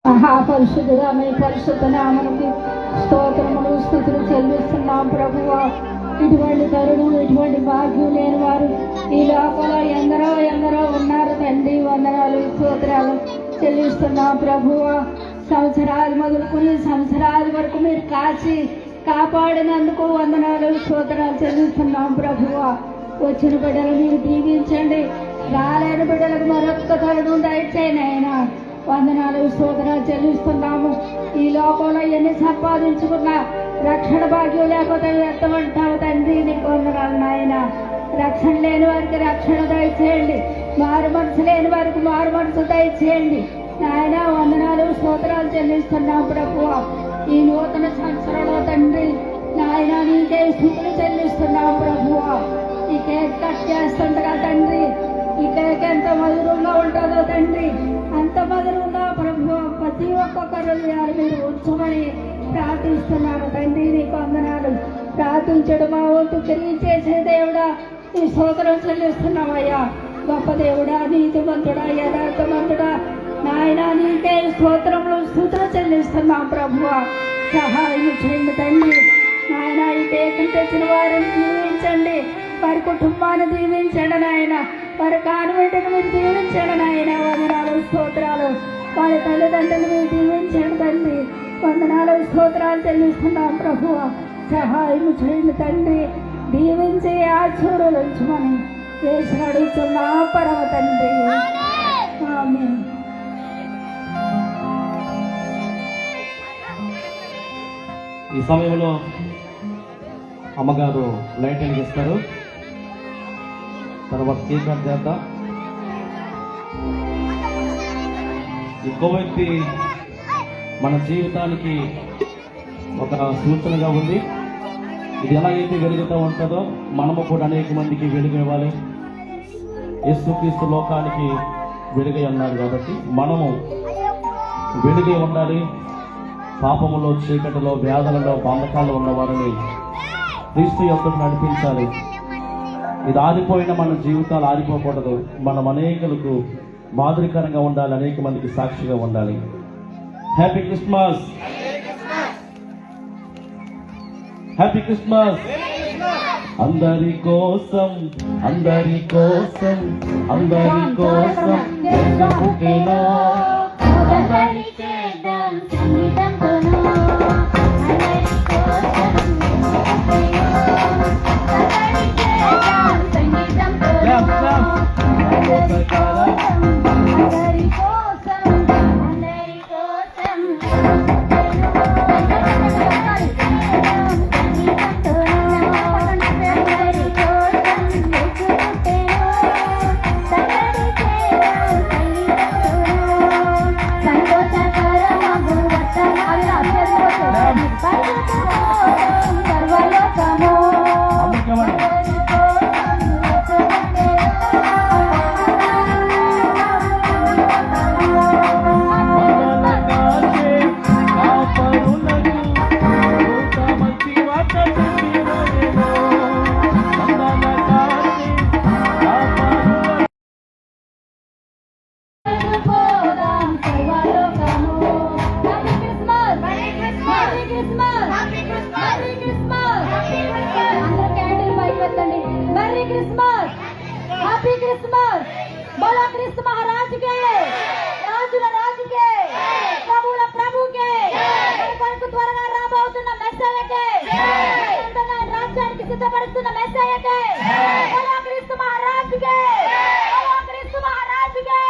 మహాపరిశుద్ధుడా మీ పరిశుద్ధ నామమునకు స్తోత్రములు స్తుతులు చెల్లిస్తున్నాం ప్రభువా. ఇటువంటి తరుణం ఇటువంటి భాగ్యం లేని వారు ఈ లోకంలో ఎందరో ఉన్నారు తండ్రి. వందనాలు స్తోత్రాలు చెల్లిస్తున్నాం ప్రభువా. సంవత్సరాలు మొదలుకొని సంవత్సరాల వరకు మీరు కాచి కాపాడినందుకు వందనాలు స్తోత్రాలు చెల్లిస్తున్నాం ప్రభువా. వచ్చిన బిడ్డలు మీరు దీవించండి, రాలేని బిడ్డలకు మరొక్క తరుణం దయచేయండి ఆయన. వందనాలు స్తోత్రాలు చెల్లిస్తున్నాము. ఈ లోకంలో ఎన్ని సంపాదించుకున్నా రక్షణ భాగ్యం లేకపోతే వ్యర్థమంటావు తండ్రి. నీకు వందనాలు నాయన. రక్షణ లేని వారికి రక్షణ దయచేయండి, మారు మనసు లేని వారికి మారు మనసు దయచేయండి నాయన. వందనాలు స్తోత్రాలు చెల్లిస్తున్నాం ప్రభువా. ఈ నూతన సంవత్సరంలో తండ్రి నాయన నీకే స్థుతులు చెల్లిస్తున్నాం ప్రభువా. ఈ కేక్ కట్ చేస్తుండగా తండ్రి ఈ కేక్ ఎంత మధురంగా ఉంటుందో తండ్రి, అంత మధురంగా ప్రభు ప్రతి ఒక్కొక్కరు మీరు ఉంచమని ప్రార్థిస్తున్నారు తండ్రి. నీకు వందనాలు. ప్రార్థించడం మా వంతు తిరిగి చేసే దేవుడా నీ స్తోత్రం చెల్లిస్తున్నామయ్యా. గొప్ప దేవుడా, నీతిమంతుడా, యథార్థమంతుడా నాయన నీకే స్తోత్రములు స్తుతులు చెల్లిస్తున్నాం ప్రభువా. సహాయం చేయండి తండ్రి నాయన. ఈ కేకను తెచ్చిన వారిని దీవించండి, వారి కుటుంబాన్ని దీవించండి నాయన. వారి కాన్వెంట్ని మీరు దీవించండి నాయన. వందనాలు స్తోత్రాలు. వారి తల్లిదండ్రులు మీరు దీవించండి తండ్రి. వందనాలు స్తోత్రాలు చెల్లిస్తున్నాం ప్రభువ. సహాయం చేయండి తండ్రి. దీవించి ఆశీర్వదించమని యేసు అడుగుతున్నా పరమ తండ్రి. ఆమేన్. ఈ సమయంలో అమ్మగారు లైట్ వెలిగిస్తారు. తర్వాత కేక్ కట్ చేద్దాం. ఈ కొవ్వొత్తి మన జీవితానికి ఒక సూచనగా ఉంది. ఇది ఎలాగైతే వెలుగుతూ ఉంటుందో మనము కూడా అనేక మందికి వెలుగు ఇవ్వాలి. యేసుక్రీస్తు లోకానికి వెలుగై అన్నారు కాబట్టి మనము వెలుగై ఉండాలి. పాపములో, చీకటిలో, వ్యాధులలో, బంధకాల్లో ఉన్న వారిని క్రీస్తు యొక్కకు నడిపించాలి. ఇది ఆరిపోయిన మన జీవితాలు ఆరిపోకూడదు. మనం అనేకులకు మాదిరికరంగా ఉండాలి, అనేక మందికి సాక్షిగా ఉండాలి. Happy Christmas, happy Christmas. అందరి కోసం, అందరి కోసం, అందరి కోసం పుట్టిన సిద్ధపడుతున్న మెస్సయ్యకే, క్రీస్తు మహారాజుకే, క్రీస్తు మహారాజుకే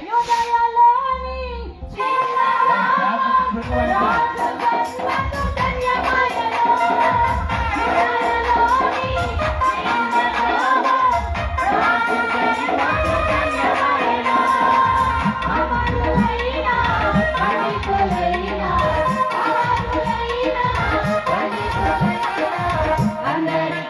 యుగయాలోని అందరి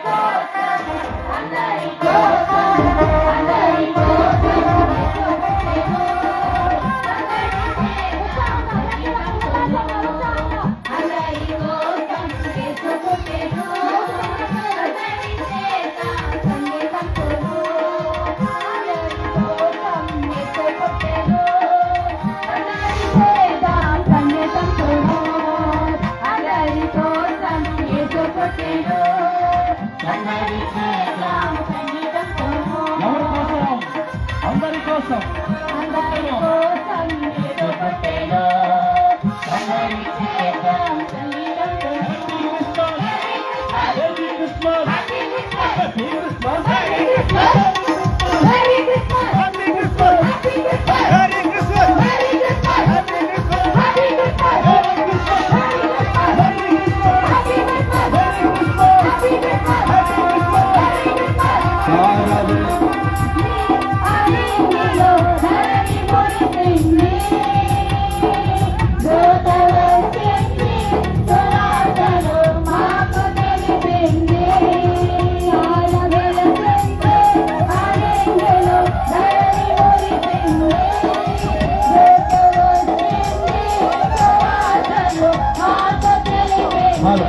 చాలు